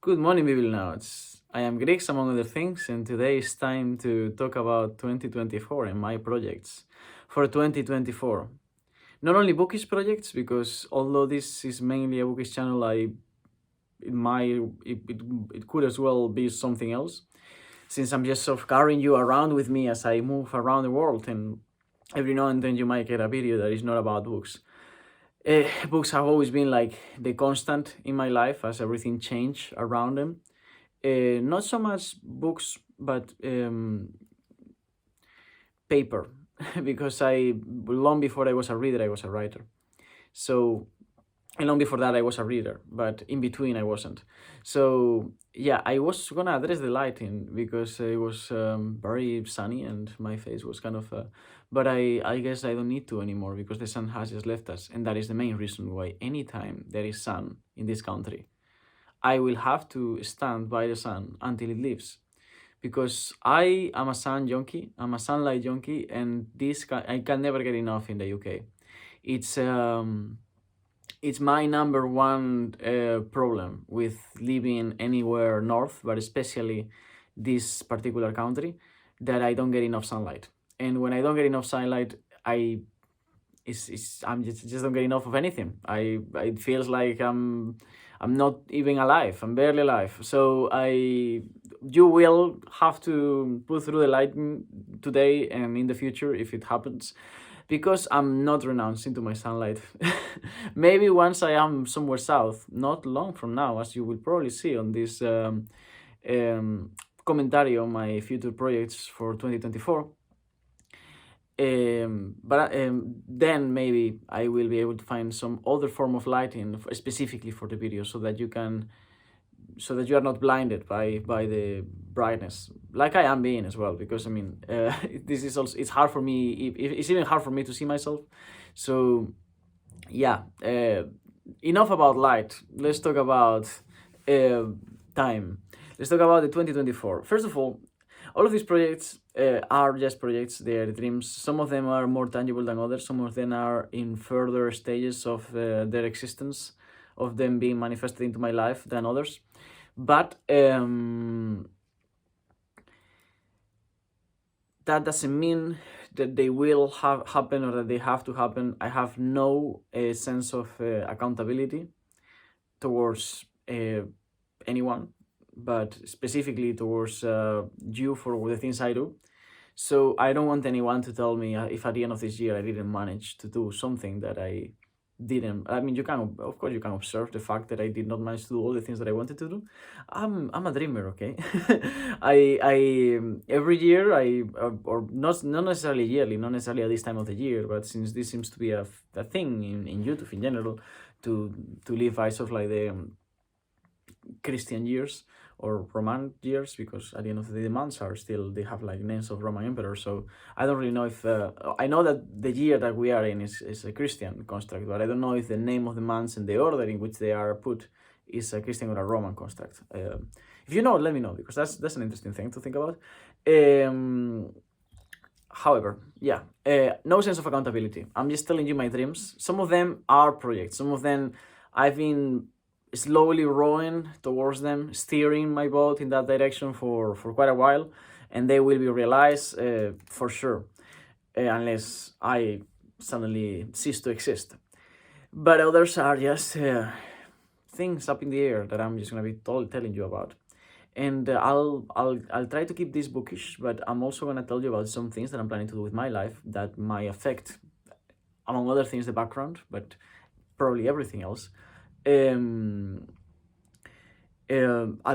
Good morning, people. I am Griggs, among other things, and today is time to talk about 2024 and my projects for 2024. Not only bookish projects, because although this is mainly a bookish channel, it could as well be something else, since I'm just sort of carrying you around with me as I move around the world, and every now and then you might get a video that is not about books. Books have always been like the constant in my life as everything changed around them. Not so much books, but paper, because long before I was a reader, I was a writer. So, and long before that, I was a reader, but in between, I wasn't. So, yeah, I was gonna address the lighting because it was very sunny and my face was kind of. But I guess I don't need to anymore because the sun has just left us, and that is the main reason why anytime there is sun in this country, I will have to stand by the sun until it leaves, because I am a sun junkie. I'm a sunlight junkie, and I can never get enough in the UK. It's my number one problem with living anywhere north, but especially this particular country, that I don't get enough sunlight. And when I don't get enough sunlight, I'm just don't get enough of anything. It feels like I'm not even alive. I'm barely alive. So you will have to put through the lighting today and in the future if it happens, because I'm not renouncing to my sunlight. Maybe once I am somewhere south, not long from now, as you will probably see on this commentary on my future projects for 2024. But then maybe I will be able to find some other form of lighting specifically for the video, so that you are not blinded by the brightness, like I am being as well. Because I mean, this is also, it's hard for me. It's even hard for me to see myself. So yeah, enough about light. Let's talk about time. Let's talk about the 2024. First of all of these projects are just projects. They are dreams. Some of them are more tangible than others. Some of them are in further stages of their existence, of them being manifested into my life than others. But that doesn't mean that they will happen or that they have to happen. I have no sense of accountability towards anyone, but specifically towards you for the things I do. So I don't want anyone to tell me if at the end of this year I didn't manage to do something that I didn't. I mean, you can observe the fact that I did not manage to do all the things that I wanted to do. I'm a dreamer, okay? I every year or not necessarily yearly, not necessarily at this time of the year, but since this seems to be a thing in YouTube in general, to live I sort of like the Christian years or Roman years, because at the end of the day the months are still, they have like names of Roman emperors. So I don't really know if I know that the year that we are in is a Christian construct, but I don't know if the name of the months and the order in which they are put is a Christian or a Roman construct. If you know, let me know, because that's an interesting thing to think about. However, yeah, no sense of accountability. I'm just telling you my dreams. Some of them are projects. Some of them I've been slowly rowing towards them, steering my boat in that direction for quite a while, and they will be realized for sure, unless I suddenly cease to exist. But others are just things up in the air that I'm just gonna be telling you about. And I'll try to keep this bookish, but I'm also gonna tell you about some things that I'm planning to do with my life that might affect, among other things, the background, but probably everything else. At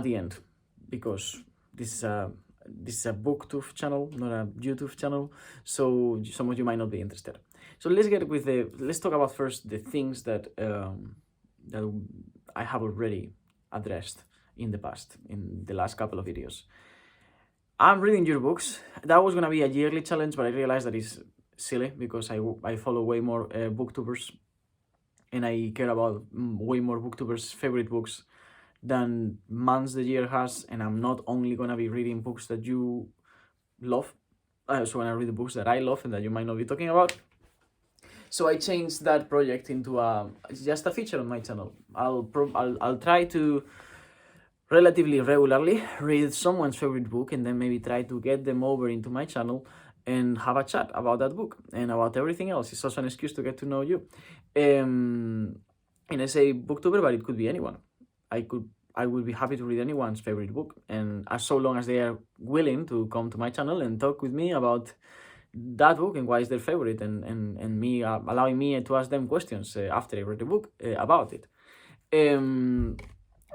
the end, because this is a booktube channel, not a YouTube channel, so some of you might not be interested. So let's talk about first the things that I have already addressed in the past, in the last couple of videos. I'm reading your books. That was gonna be a yearly challenge, but I realized that it's silly because I follow way more booktubers, and I care about way more booktubers' favorite books than months the year has, and I'm not only gonna be reading books that you love, I also wanna read the books that I love and that you might not be talking about. So I changed that project into just a feature on my channel. I'll try to relatively regularly read someone's favorite book and then maybe try to get them over into my channel and have a chat about that book and about everything else. It's also an excuse to get to know you. And I say booktuber, but it could be anyone. I would be happy to read anyone's favorite book, and as so long as they are willing to come to my channel and talk with me about that book and why is their favorite, and me allowing me to ask them questions after I read the book about it.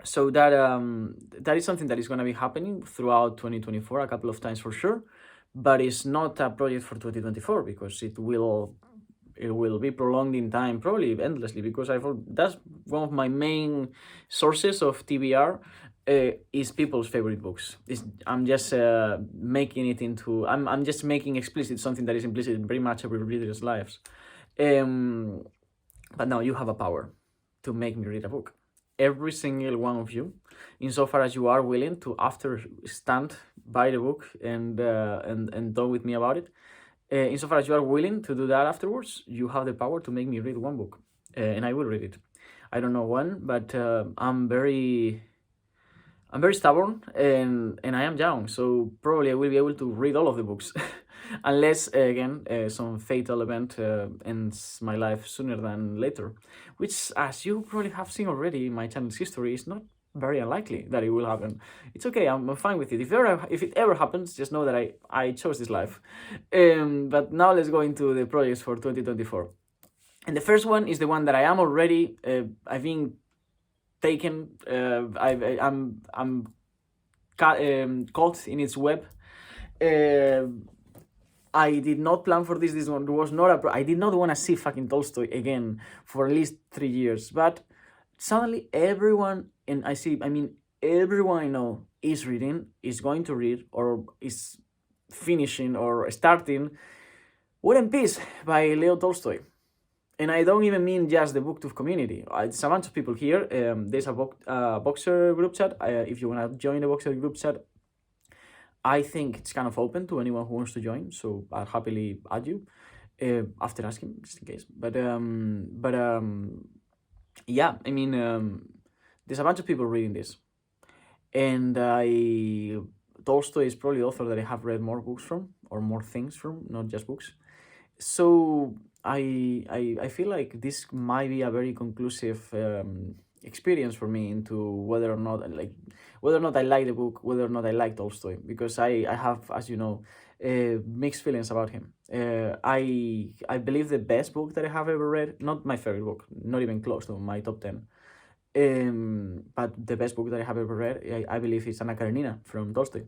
So that is something that is going to be happening throughout 2024 a couple of times for sure, but it's not a project for 2024 because it will be prolonged in time, probably endlessly, because that's one of my main sources of TBR is people's favorite books. I'm just making it into I'm just making explicit something that is implicit in pretty much every reader's lives. But now you have a power to make me read a book. Every single one of you, insofar as you are willing to after stand by the book and talk with me about it, insofar as you are willing to do that afterwards, you have the power to make me read one book, and I will read it. I don't know when, but I'm very stubborn, and I am young, so probably I will be able to read all of the books, unless again some fatal event ends my life sooner than later, which, as you probably have seen already in my channel's history, is not very unlikely that it will happen. It's okay, I'm fine with it. If it ever happens, just know that I chose this life. But now let's go into the projects for 2024. And the first one is the one that I am already, I've been taken, I'm caught in its web. I did not plan for this. This one was not I did not want to see fucking Tolstoy again for at least 3 years. But suddenly everyone, everyone I know is reading, is going to read, or is finishing or starting War and Peace by Leo Tolstoy. And I don't even mean just the booktube community. It's a bunch of people here. There's a Boxer group chat. If you want to join the Boxer group chat, I think it's kind of open to anyone who wants to join. So I'll happily add you after asking, just in case. But yeah, there's a bunch of people reading this. And Tolstoy is probably the author that I have read more books from, or more things from, not just books. So I feel like this might be a very conclusive experience for me into whether or not I like the book, whether or not I like Tolstoy, because I have, as you know, mixed feelings about him. I believe the best book that I have ever read, not my favorite book, not even close to my top 10, but the best book that I have ever read, I believe, is Anna Karenina from Tolstoy.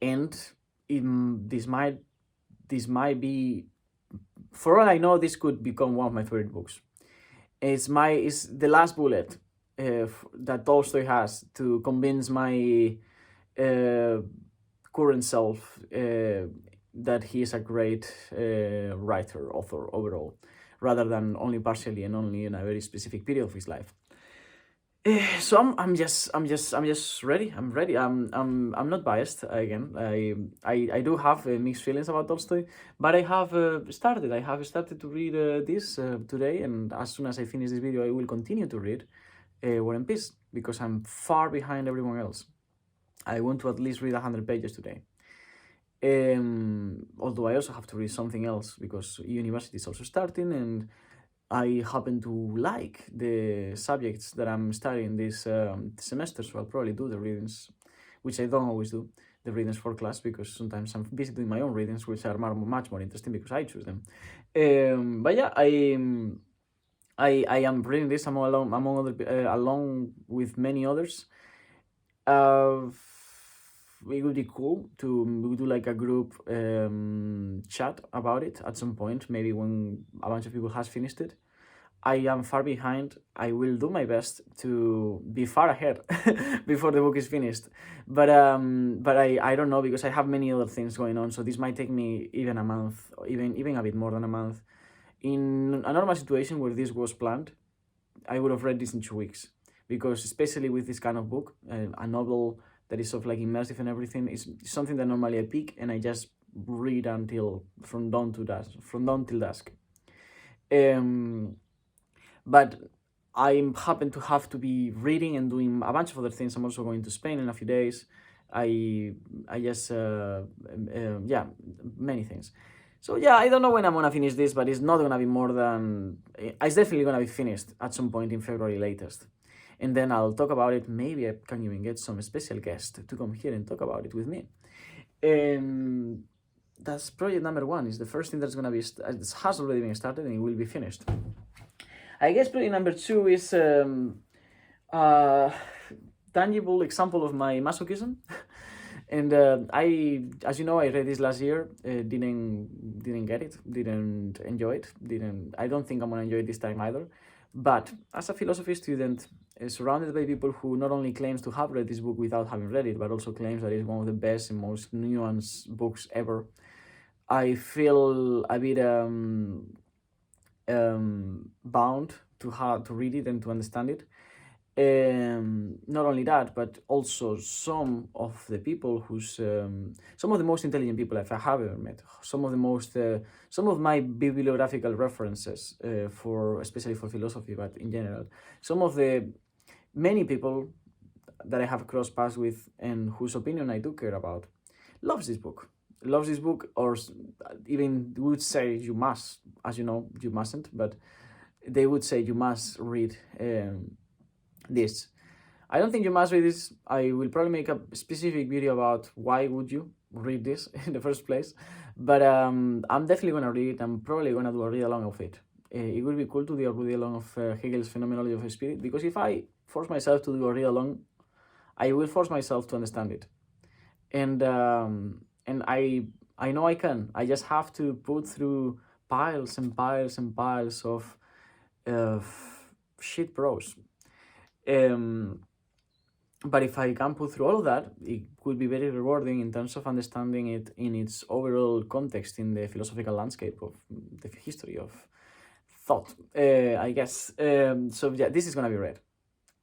And this might be, for all I know, this could become one of my favorite books. It's the last bullet that Tolstoy has to convince my current self that he is a great writer, author overall, rather than only partially and only in a very specific period of his life. So I'm just ready. I'm ready. I'm not biased again. I do have mixed feelings about Tolstoy, but I have started. I have started to read this today, and as soon as I finish this video, I will continue to read War and Peace, because I'm far behind everyone else. I want to at least read 100 pages today. Although I also have to read something else because university is also starting, and I happen to like the subjects that I'm studying this semester, so I'll probably do the readings, which I don't always do, the readings for class, because sometimes I'm busy doing my own readings, which are much more interesting because I choose them. But yeah, I am reading this along with many others. It would be cool to do like a group chat about it at some point, maybe when a bunch of people has finished it. I am far behind. I will do my best to be far ahead before the book is finished. But I don't know, because I have many other things going on, so this might take me even a month, or even a bit more than a month. In a normal situation where this was planned, I would have read this in 2 weeks, because especially with this kind of book, a novel that is sort of like immersive and everything, is something that normally I pick and I just read from dawn till dusk. But I happen to have to be reading and doing a bunch of other things. I'm also going to Spain in a few days. I just yeah, many things. So yeah, I don't know when I'm gonna finish this, but it's not gonna be more than, it's definitely gonna be finished at some point in February latest, and then I'll talk about it. Maybe I can even get some special guest to come here and talk about it with me. And that's project number one. Is the first thing that's gonna be it has already been started and it will be finished. I guess project number two is a tangible example of my masochism. And I, as you know, I read this last year. Didn't get it. Didn't enjoy it. Didn't. I don't think I'm gonna enjoy it this time either. But as a philosophy student, surrounded by people who not only claims to have read this book without having read it, but also claims that it's one of the best and most nuanced books ever, I feel a bit bound to read it and to understand it. Not only that, but also some of the people some of the most intelligent people I have ever met, some of my bibliographical references, especially for philosophy, but in general, some of the many people that I have crossed paths with and whose opinion I do care about, loves this book, or even would say you must, as you know, you mustn't, but they would say you must read this. I don't think you must read this. I will probably make a specific video about why would you read this in the first place, but I'm definitely gonna read it. I'm probably gonna do a read along of it. It would be cool to do a read along of Hegel's Phenomenology of Spirit, because if I force myself to do a read along, I will force myself to understand it, and I know I can. I just have to put through piles and piles and piles of shit prose. But if I can put through all of that, it could be very rewarding in terms of understanding it in its overall context in the philosophical landscape of the history of thought, I guess. So yeah, this is gonna be read.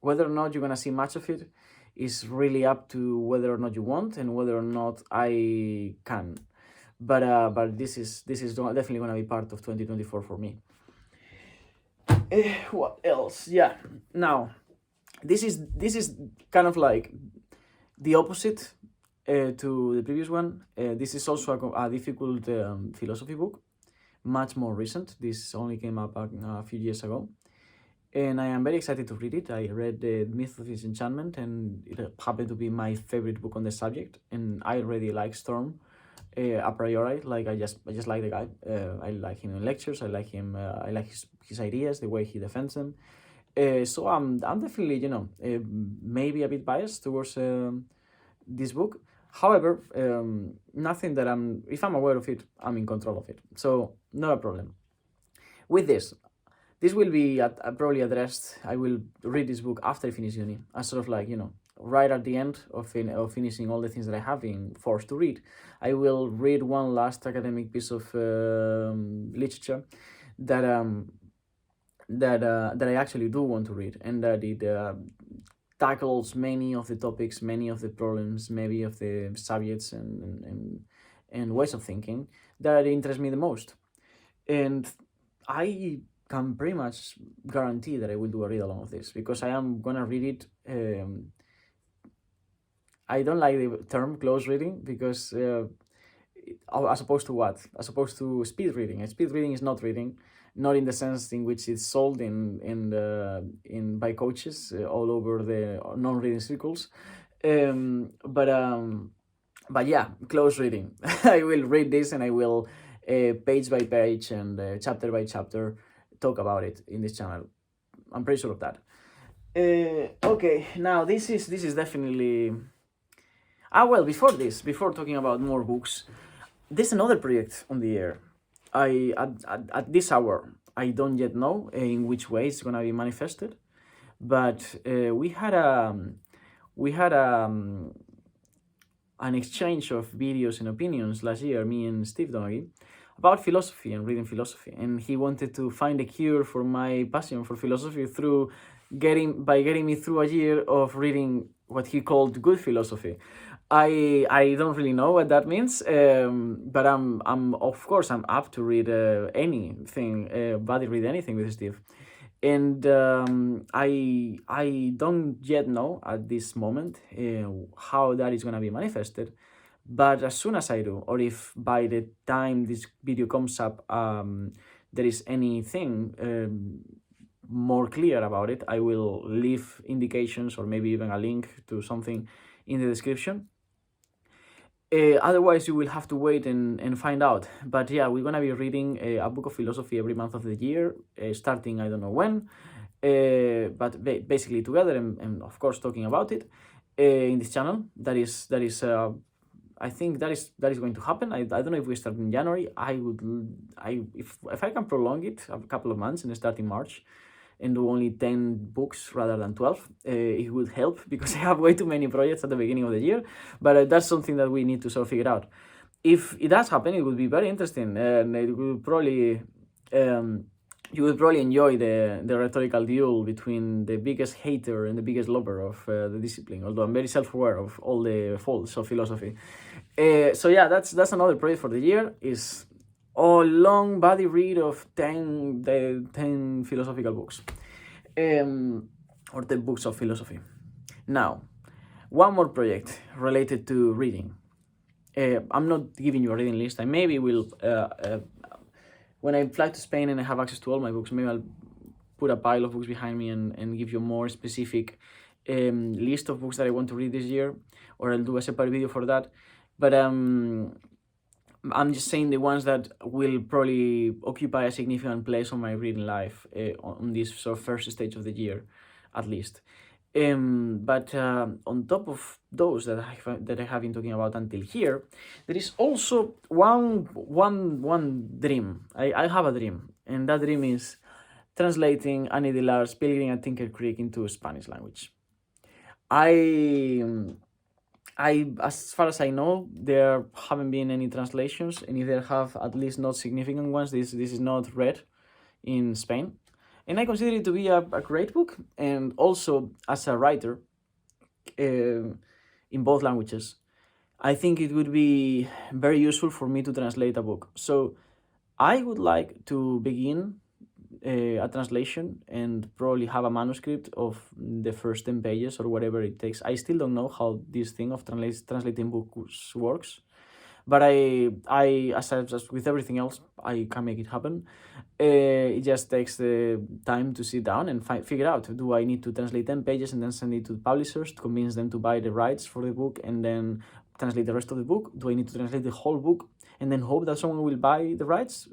Whether or not you're gonna see much of it is really up to whether or not you want and whether or not I can. But this is definitely gonna be part of 2024 for me. What else? Yeah. Now, this is kind of like the opposite to the previous one. This is also a difficult philosophy book, much more recent. This only came up a few years ago, and I am very excited to read it. I read The Myth of Disenchantment, and it happened to be my favorite book on the subject, and I really like Storm. A priori, like I just like the guy. I like him in lectures. I like him. I like his ideas, the way he defends them. So I'm definitely, maybe a bit biased towards this book. However, nothing that if I'm aware of it, I'm in control of it. So not a problem. With this will be probably addressed. I will read this book after I finish uni, as sort of like, right at the end of finishing all the things that I have been forced to read. I will read one last academic piece of literature that I actually do want to read, and that it tackles many of the topics, many of the problems, many of the subjects and ways of thinking that interest me the most. And I can pretty much guarantee that I will do a read along of this, because I am gonna read it. I don't like the term close reading, because as opposed to what? As opposed to speed reading. And speed reading is not reading, not in the sense in which it's sold by coaches all over the non-reading circles. But yeah, close reading. I will read this and I will page by page and chapter by chapter talk about it in this channel. I'm pretty sure of that. Okay, now this is definitely. Well, before talking about more books, there's another project on the air. At this hour, I don't yet know in which way it's gonna be manifested, but we had an exchange of videos and opinions last year, me and Steve Donaghy, about philosophy and reading philosophy, and he wanted to find a cure for my passion for philosophy through getting me through a year of reading what he called good philosophy. I don't really know what that means, but I'm of course I'm up to read anything, read anything with Steve. And I don't yet know at this moment how that is gonna be manifested. But as soon as I do, or if by the time this video comes up, there is anything more clear about it, I will leave indications or maybe even a link to something in the description. Otherwise, you will have to wait and find out. But yeah, we're gonna be reading a book of philosophy every month of the year, starting I don't know when, but basically together and of course talking about it in this channel. That is I think that is going to happen. I don't know if we start in January. If I can prolong it a couple of months and start in March, and do only 10 books rather than 12. It would help because I have way too many projects at the beginning of the year, but that's something that we need to sort of figure out. If it does happen, it would be very interesting, and it would probably you would probably enjoy the rhetorical duel between the biggest hater and the biggest lover of the discipline, although I'm very self-aware of all the faults of philosophy. So yeah, that's another project for the year, is a long body read of 10 philosophical books, or 10 books of philosophy. Now, one more project related to reading. I'm not giving you a reading list. I maybe will, when I fly to Spain and I have access to all my books, maybe I'll put a pile of books behind me and give you a more specific list of books that I want to read this year, or I'll do a separate video for that. But I'm just saying the ones that will probably occupy a significant place on my reading life on this sort of first stage of the year, at least. But on top of those that I have been talking about until here, there is also one dream. I have a dream, and that dream is translating Annie Dillard's Pilgrim at Tinker Creek into Spanish language. As far as I know, there haven't been any translations, and if there have, at least not significant ones. This is not read in Spain, and I consider it to be a great book. And also, as a writer, in both languages, I think it would be very useful for me to translate a book. So I would like to begin a translation and probably have a manuscript of the first 10 pages or whatever it takes. I still don't know how this thing of translating books works, but as with everything else, I can make it happen. It just takes the time to sit down and figure out, do I need to translate 10 pages and then send it to the publishers to convince them to buy the rights for the book and then translate the rest of the book? Do I need to translate the whole book and then hope that someone will buy the rights?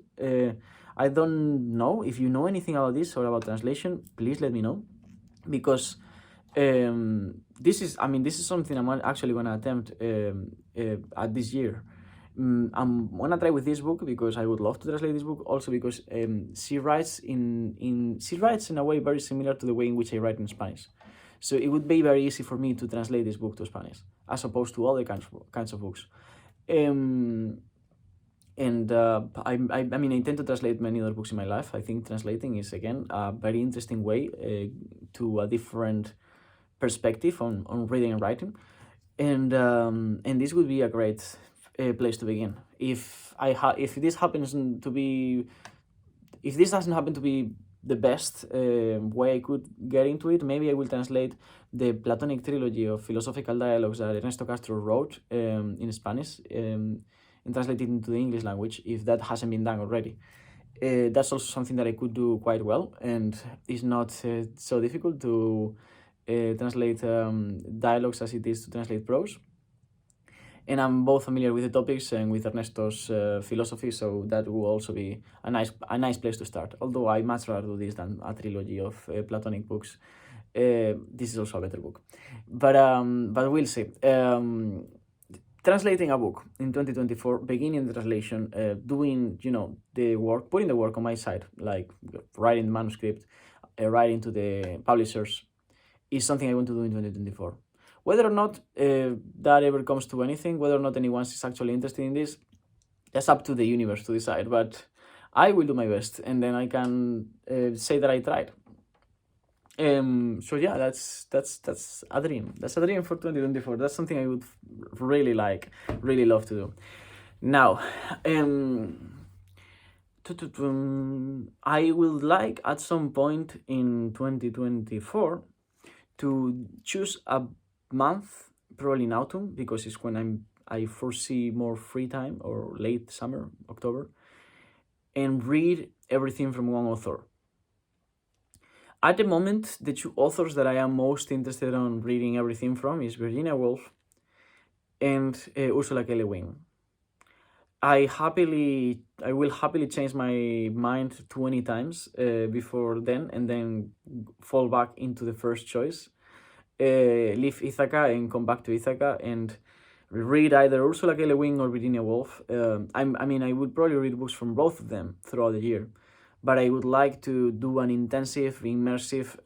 I don't know. If you know anything about this or about translation, please let me know, because this is something I'm actually going to attempt at this year. I'm going to try with this book because I would love to translate this book, also because she writes in a way very similar to the way in which I write in Spanish. So it would be very easy for me to translate this book to Spanish as opposed to other kinds of books. And I intend to translate many other books in my life. I think translating is, again, a very interesting way to a different perspective on reading and writing. And this would be a great place to begin. If this doesn't happen to be the best way I could get into it, maybe I will translate the Platonic trilogy of philosophical dialogues that Ernesto Castro wrote in Spanish, and translate it into the English language, if that hasn't been done already. That's also something that I could do quite well, and it's not so difficult to translate dialogues as it is to translate prose. And I'm both familiar with the topics and with Ernesto's philosophy, so that will also be a nice place to start. Although I much rather do this than a trilogy of Platonic books. This is also a better book, but we'll see. Translating a book in 2024, beginning the translation, doing the work, putting the work on my side, like writing the manuscript, writing to the publishers, is something I want to do in 2024. Whether or not that ever comes to anything, whether or not anyone is actually interested in this, that's up to the universe to decide. But I will do my best, and then I can say that I tried. So yeah, that's a dream. That's a dream for 2024. That's something I would really love to do. Now, I would like at some point in 2024 to choose a month, probably in autumn, because it's when I foresee more free time, or late summer, October, and read everything from one author. At the moment, the two authors that I am most interested in reading everything from is Virginia Woolf and Ursula K. Le Guin. I will happily change my mind 20 times before then, and then fall back into the first choice. Leave Ithaca and come back to Ithaca and read either Ursula K. Le Guin or Virginia Woolf. I mean, I would probably read books from both of them throughout the year, but I would like to do an intensive, immersive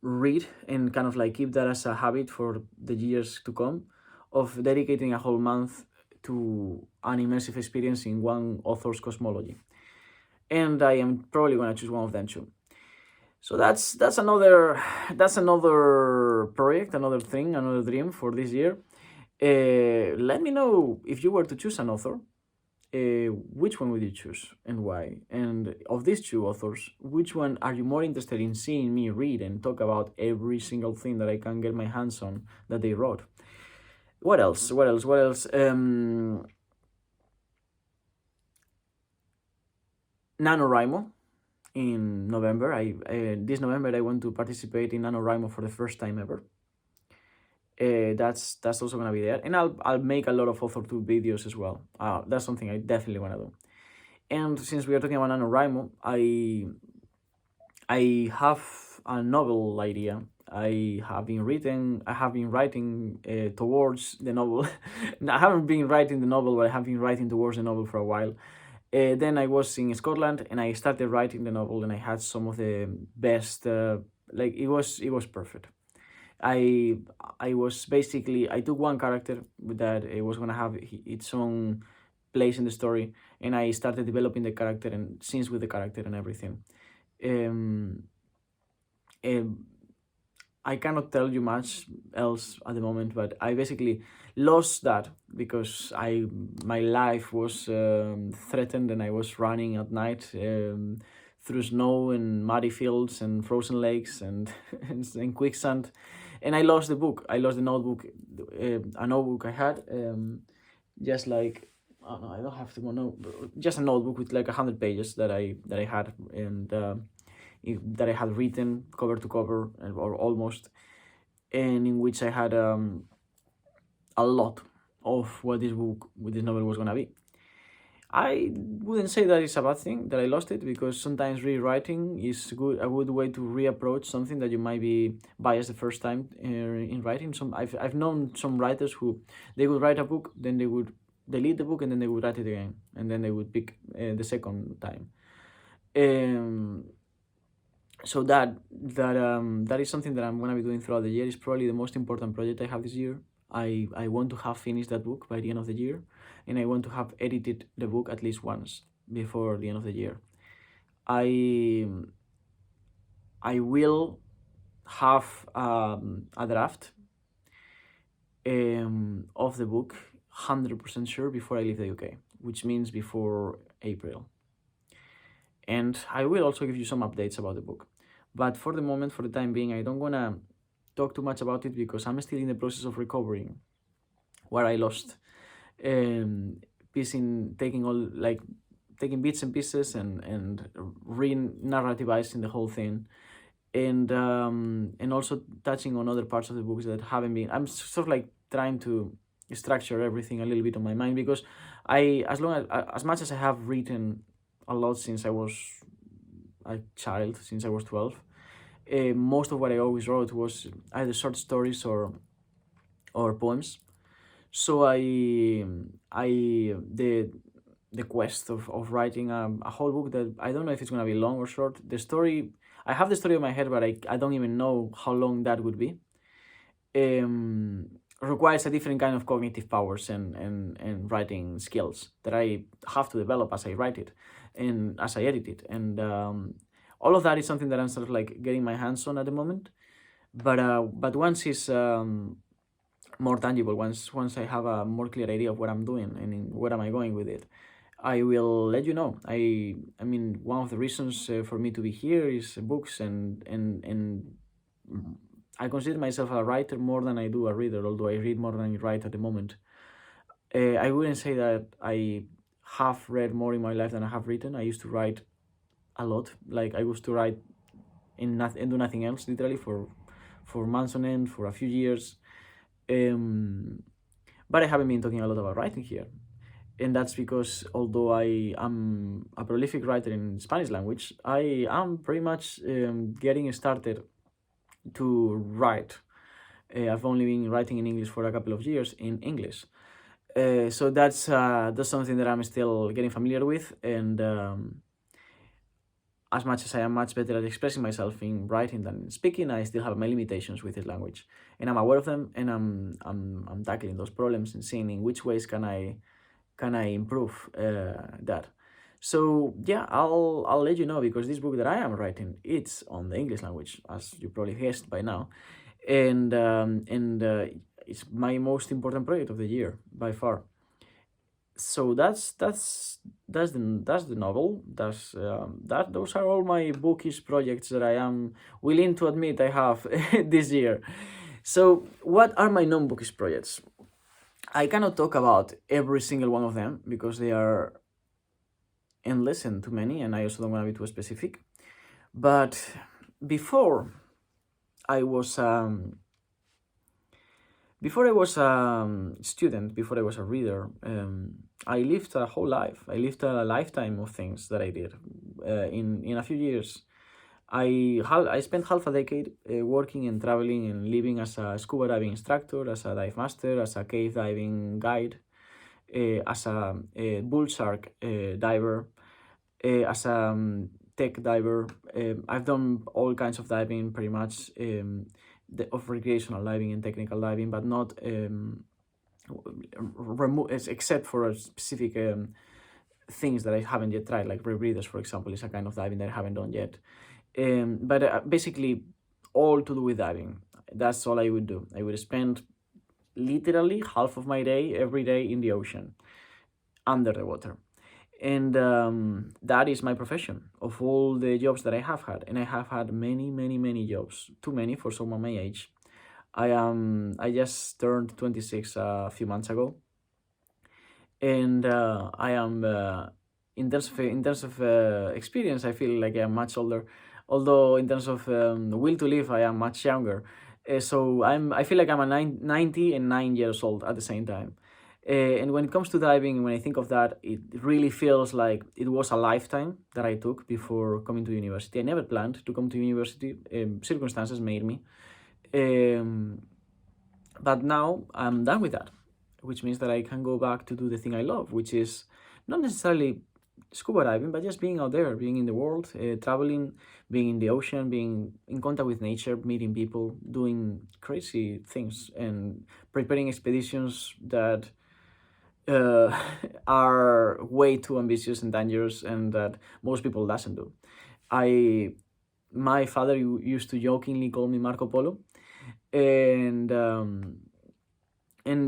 read, and kind of like keep that as a habit for the years to come, of dedicating a whole month to an immersive experience in one author's cosmology. And I am probably going to choose one of them too. So that's another project, another thing, another dream for this year. Let me know, if you were to choose an author, which one would you choose and why? And of these two authors, which one are you more interested in seeing me read and talk about every single thing that I can get my hands on that they wrote? What else? NaNoWriMo in November. This November I want to participate in NaNoWriMo for the first time ever. That's also gonna be there, and I'll make a lot of author-tube videos as well. That's something I definitely wanna do. And since we are talking about NaNoWriMo, I have a novel idea. I have been writing towards the novel. I haven't been writing the novel, but I have been writing towards the novel for a while. Then I was in Scotland and I started writing the novel, and I had some of the best. It was perfect. I was basically, I took one character that it was gonna have its own place in the story, and I started developing the character and scenes with the character and everything. Um, I cannot tell you much else at the moment, but I basically lost that because my life was threatened, and I was running at night through snow and muddy fields and frozen lakes and and quicksand, and I lost the book. I lost the notebook, a notebook I had, just like, oh no, I don't have to go, no, just a notebook with like 100 pages that I had, and that I had written cover to cover, or almost, and in which I had a lot of what this novel was gonna be. I wouldn't say that it's a bad thing that I lost it, because sometimes rewriting is a good way to reapproach something that you might be biased the first time in writing. I've known some writers who, they would write a book, then they would delete the book, and then they would write it again, and then they would pick the second time. So that is something that I'm gonna be doing throughout the year. It's probably the most important project I have this year. I want to have finished that book by the end of the year, and I want to have edited the book at least once before the end of the year. I will have a draft of the book 100% sure before I leave the UK, which means before April. And I will also give you some updates about the book. But for the moment, for the time being, I don't wanna talk too much about it, because I'm still in the process of recovering what I lost. Taking bits and pieces and re-narrativizing the whole thing, and also touching on other parts of the books that haven't been. I'm sort of like trying to structure everything a little bit on my mind, because as much as I have written a lot since I was a child, since I was 12, most of what I always wrote was either short stories or poems. So the quest of writing a whole book that I don't know if it's gonna be long or short. I have the story in my head, but I don't even know how long that would be. Requires a different kind of cognitive powers and writing skills that I have to develop as I write it and as I edit it, and all of that is something that I'm sort of like getting my hands on at the moment. But once it's more tangible, once I have a more clear idea of what I'm doing and where am I going with it, I will let you know. I mean, one of the reasons for me to be here is books, and I consider myself a writer more than I do a reader, although I read more than I write at the moment. I wouldn't say that I have read more in my life than I have written. I used to write a lot. Like, I used to write and do nothing else, literally, for months on end, for a few years. But I haven't been talking a lot about writing here. And that's because although I am a prolific writer in Spanish language, I am pretty much getting started to write. I've only been writing in English for a couple of years in English. So that's something that I'm still getting familiar with, and as much as I am much better at expressing myself in writing than in speaking, I still have my limitations with this language, and I'm aware of them, and I'm tackling those problems and seeing in which ways can I improve that. So yeah, I'll let you know, because this book that I am writing, it's on the English language, as you probably guessed by now, and it's my most important project of the year by far. So that's the novel. Those are all my bookish projects that I am willing to admit I have this year. So what are my non-bookish projects? I cannot talk about every single one of them because they are endless and too many, and I also don't want to be too specific. But before I was student, before I was a reader, I lived a whole life. I lived a lifetime of things that I did. In a few years, I spent half a decade working and traveling and living as a scuba diving instructor, as a dive master, as a cave diving guide, as a bull shark diver, as a tech diver. I've done all kinds of diving, pretty much, of recreational diving and technical diving, but not except for specific things that I haven't yet tried, like rebreathers, for example, is a kind of diving that I haven't done yet. But basically, all to do with diving. That's all I would do. I would spend literally half of my day every day in the ocean, under the water. And that is my profession of all the jobs that I have had. And I have had many, many, many jobs. Too many for someone my age. I just turned 26 a few months ago. And I am, in terms of experience, I feel like I am much older. Although in terms of will to live, I am much younger. So I feel like I'm 90 and 9 years old at the same time. And when it comes to diving, when I think of that, it really feels like it was a lifetime that I took before coming to university. I never planned to come to university. Circumstances made me. But now I'm done with that, which means that I can go back to do the thing I love, which is not necessarily scuba diving, but just being out there, being in the world, traveling, being in the ocean, being in contact with nature, meeting people, doing crazy things, and preparing expeditions that are way too ambitious and dangerous, and that most people doesn't do. My father used to jokingly call me Marco Polo, and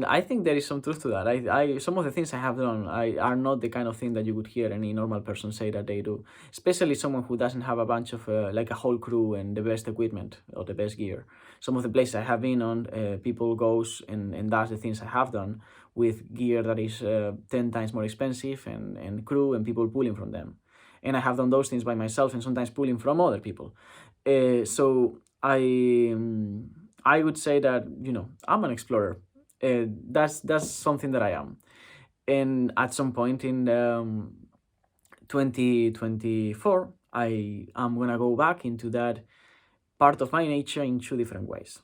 I think there is some truth to that. Some of the things I have done are not the kind of thing that you would hear any normal person say that they do, especially someone who doesn't have a bunch of like a whole crew and the best equipment or the best gear. Some of the places I have been on, people goes and does the things I have done with gear that is 10 times more expensive, and crew and people pulling from them. And I have done those things by myself and sometimes pulling from other people. So I would say that, I'm an explorer. That's something that I am. And at some point in 2024, I am gonna go back into that part of my nature in two different ways.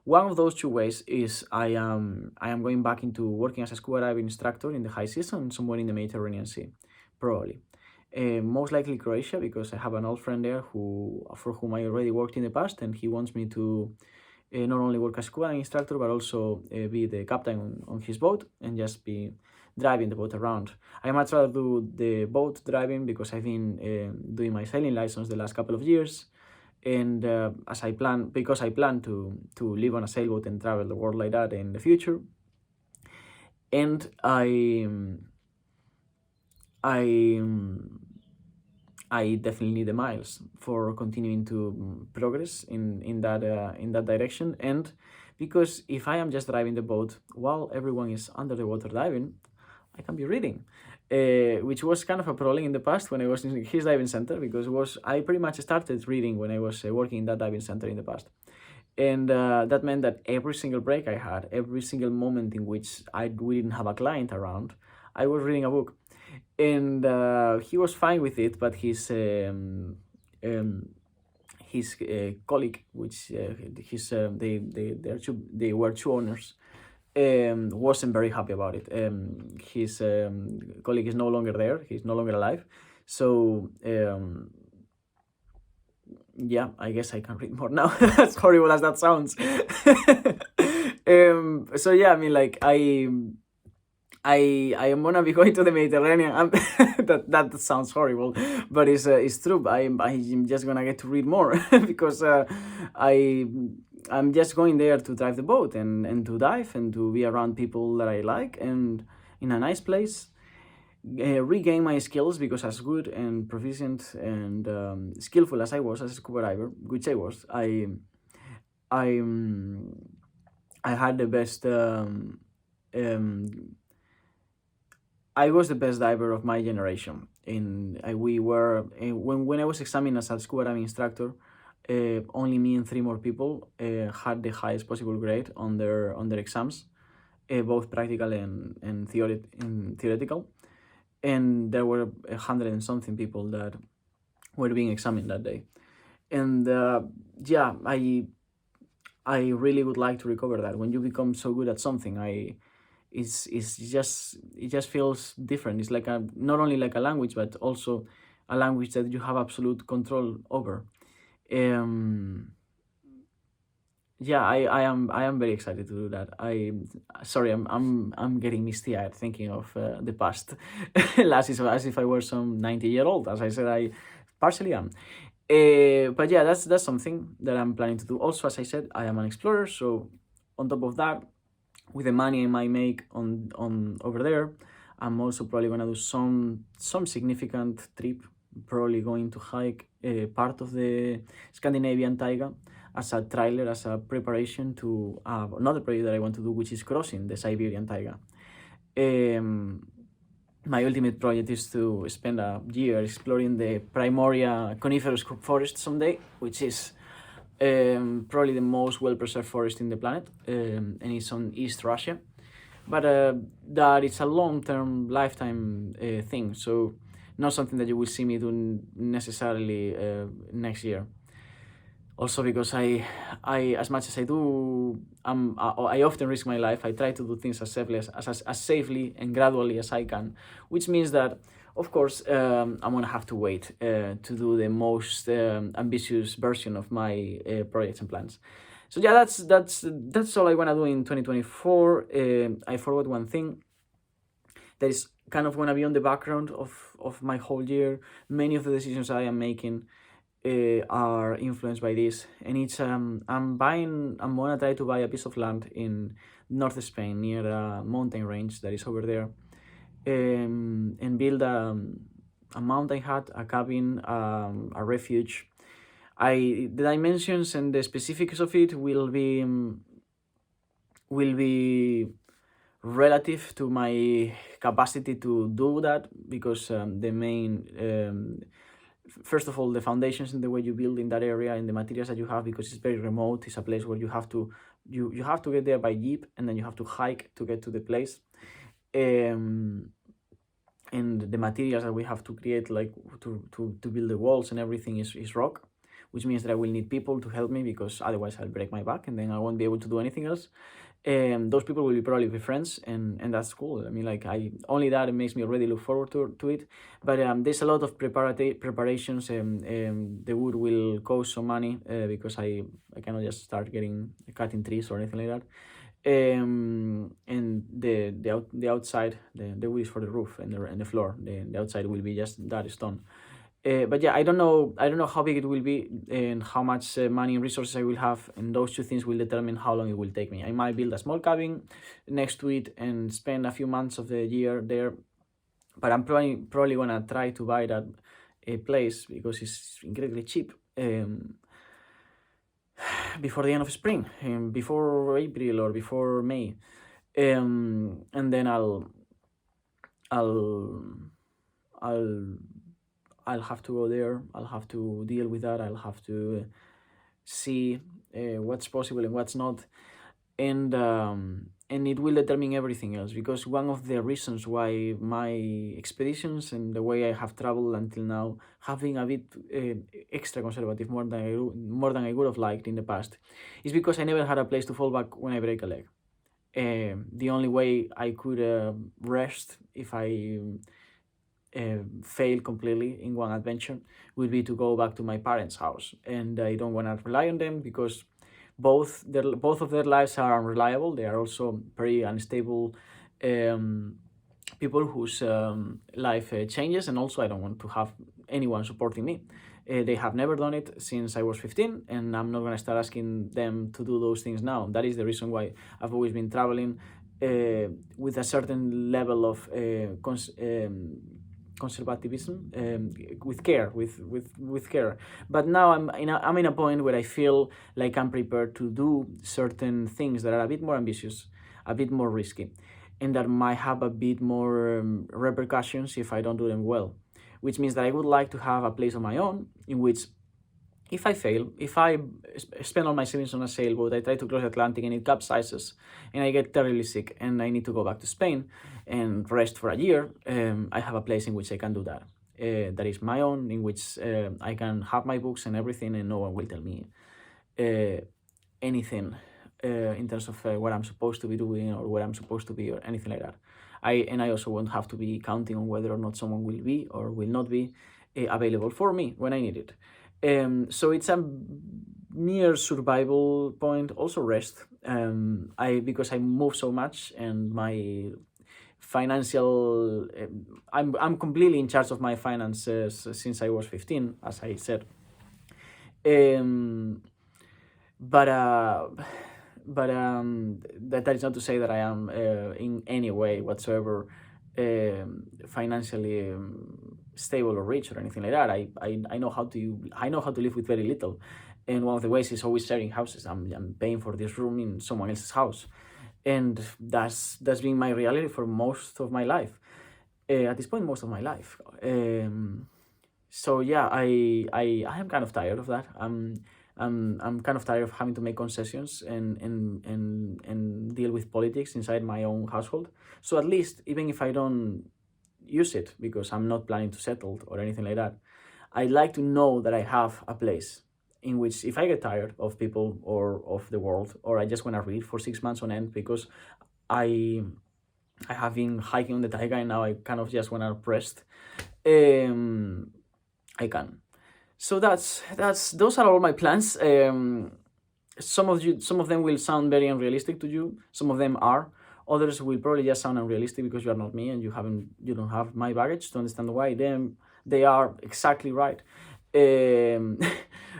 One of those two ways is I am going back into working as a scuba diving instructor in the high season somewhere in the Mediterranean Sea, probably. Most likely Croatia, because I have an old friend there for whom I already worked in the past, and he wants me to not only work as scuba diving instructor, but also be the captain on his boat and just be driving the boat around. I much rather do the boat driving because I've been doing my sailing license the last couple of years, And because I plan to live on a sailboat and travel the world like that in the future, and I I definitely need the miles for continuing to progress in that direction. And because if I am just driving the boat while everyone is under the water diving, I can be reading, which was kind of a problem in the past when I was in his diving center, because I pretty much started reading when I was working in that diving center in the past. And that meant that every single break I had, every single moment in which we didn't have a client around, I was reading a book. And he was fine with it, but his colleague, which they were two owners, wasn't very happy about it. His colleague is no longer there; he's no longer alive. So yeah, I guess I can read more now. As horrible as that sounds. So yeah, I mean, like I am gonna be going to the Mediterranean. That sounds horrible, but it's true. I'm just gonna get to read more because I'm just going there to drive the boat and to dive and to be around people that I like and in a nice place. Regain my skills, because as good and proficient and skillful as I was as a scuba diver, which I was, I had the best. I was the best diver of my generation. We were when I was examined as a scuba diving instructor. Only me and three more people had the highest possible grade on their exams, both practical and theoretical. And there were 100 and something people that were being examined that day. And yeah, I really would like to recover that. When you become so good at something, it just feels different. It's like not only like a language, but also a language that you have absolute control over. Yeah, I am very excited to do that. I'm getting misty eyed thinking of the past, as if I were some 90-year-old. As I said, I partially am. But yeah, that's something that I'm planning to do. Also, as I said, I am an explorer, so on top of that, with the money I might make on over there, I'm also probably gonna do some significant trip. Probably going to hike part of the Scandinavian taiga as a trailer, as a preparation to another project that I want to do, which is crossing the Siberian taiga. My ultimate project is to spend a year exploring the Primoria coniferous forest someday, which is probably the most well-preserved forest in the planet, and it's on East Russia. But that it's a long-term, lifetime thing, so not something that you will see me do necessarily next year. Also, because I as much as I do, I often risk my life. I try to do things as safely and gradually as I can, which means that, of course, I'm gonna have to wait to do the most ambitious version of my projects and plans. So yeah, that's all I wanna do in 2024. I forgot one thing that is kind of gonna be on the background of my whole year. Many of the decisions I am making are influenced by this, and it's I'm gonna try to buy a piece of land in north Spain near a mountain range that is over there, and build a mountain hut, a cabin, a refuge. The dimensions and the specifics of it will be relative to my capacity to do that, because the main first of all, the foundations and the way you build in that area and the materials that you have, because it's very remote. It's a place where you have to get there by jeep, and then you have to hike to get to the place. And the materials that we have to create, like to build the walls and everything, is rock, which means that I will need people to help me, because otherwise I'll break my back and then I won't be able to do anything else. Those people will probably be friends, and that's cool. I mean, like, only that, it makes me already look forward to it. But there's a lot of preparations. The wood will cost some money, because I cannot just start cutting trees or anything like that. And the outside, the wood is for the roof and the floor. The outside will be just that stone. But yeah, I don't know how big it will be and how much money and resources I will have, and those two things will determine how long it will take me. I might build a small cabin next to it and spend a few months of the year there, but I'm probably gonna try to buy that place because it's incredibly cheap. Before the end of spring, before April or before May, and then I'll I'll I'll have to go there. I'll have to deal with that. I'll have to see what's possible and what's not, and it will determine everything else. Because one of the reasons why my expeditions and the way I have traveled until now have been a bit extra conservative, more than I would have liked in the past, is because I never had a place to fall back when I break a leg. The only way I could rest if I fail completely in one adventure would be to go back to my parents' house, and I don't want to rely on them because both of their lives are unreliable. They are also very unstable people whose life changes, and also I don't want to have anyone supporting me. They have never done it since I was 15, and I'm not going to start asking them to do those things now. That is the reason why I've always been traveling with a certain level of conservatism, with care, with care. But now I'm in a point where I feel like I'm prepared to do certain things that are a bit more ambitious, a bit more risky, and that might have a bit more repercussions if I don't do them well. Which means that I would like to have a place of my own in which, if I fail, if I spend all my savings on a sailboat, I try to cross the Atlantic and it capsizes, and I get terribly sick and I need to go back to Spain and rest for a year, I have a place in which I can do that. That is my own, in which I can have my books and everything, and no one will tell me anything in terms of what I'm supposed to be doing or where I'm supposed to be or anything like that. I also won't have to be counting on whether or not someone will be or will not be available for me when I need it. So it's a near survival point, also rest. Because I move so much and my financial, I'm completely in charge of my finances since I was 15, as I said. But that is not to say that I am in any way whatsoever financially stable or rich or anything like that. I know how to live with very little, and one of the ways is always sharing houses. I'm paying for this room in someone else's house, and that's been my reality for most of my life. At this point, most of my life. So yeah, I am kind of tired of that. I'm kind of tired of having to make concessions and deal with politics inside my own household. So at least, even if I don't use it because I'm not planning to settle or anything like that, I'd like to know that I have a place in which, if I get tired of people or of the world, or I just want to read for 6 months on end because I have been hiking on the taiga and now I kind of just want to rest, I can. So those are all my plans. Some of them will sound very unrealistic to you. Some of them are. Others will probably just sound unrealistic because you are not me and you don't have my baggage to understand why. Then they are exactly right.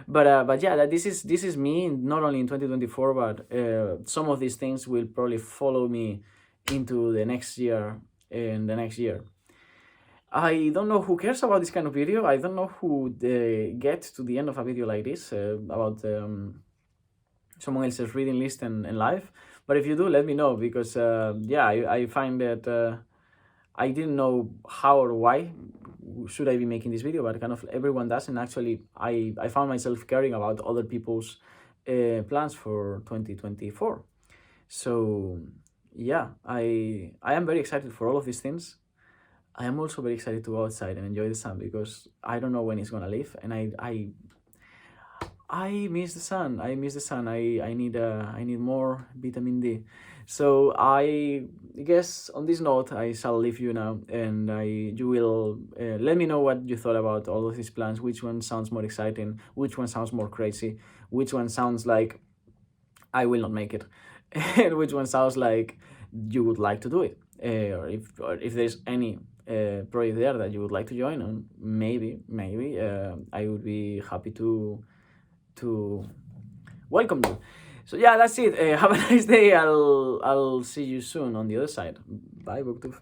But yeah, this is me, not only in 2024, but some of these things will probably follow me into the next year and the next year. I don't know who cares about this kind of video. I don't know who gets to the end of a video like this about someone else's reading list and life. But if you do, let me know, because yeah, I find that I didn't know how or why should I be making this video, but kind of everyone does, and actually I found myself caring about other people's plans for 2024. So yeah, I am very excited for all of these things. I am also very excited to go outside and enjoy the sun, because I don't know when it's gonna leave, and I miss the sun. I miss the sun. I need more vitamin D. So I guess on this note I shall leave you now, and you will let me know what you thought about all of these plans. Which one sounds more exciting? Which one sounds more crazy? Which one sounds like I will not make it? And which one sounds like you would like to do it? Or if there's any project there that you would like to join on, maybe I would be happy to welcome you. So yeah, that's it. Have a nice day. I'll see you soon on the other side. Bye, Booktube.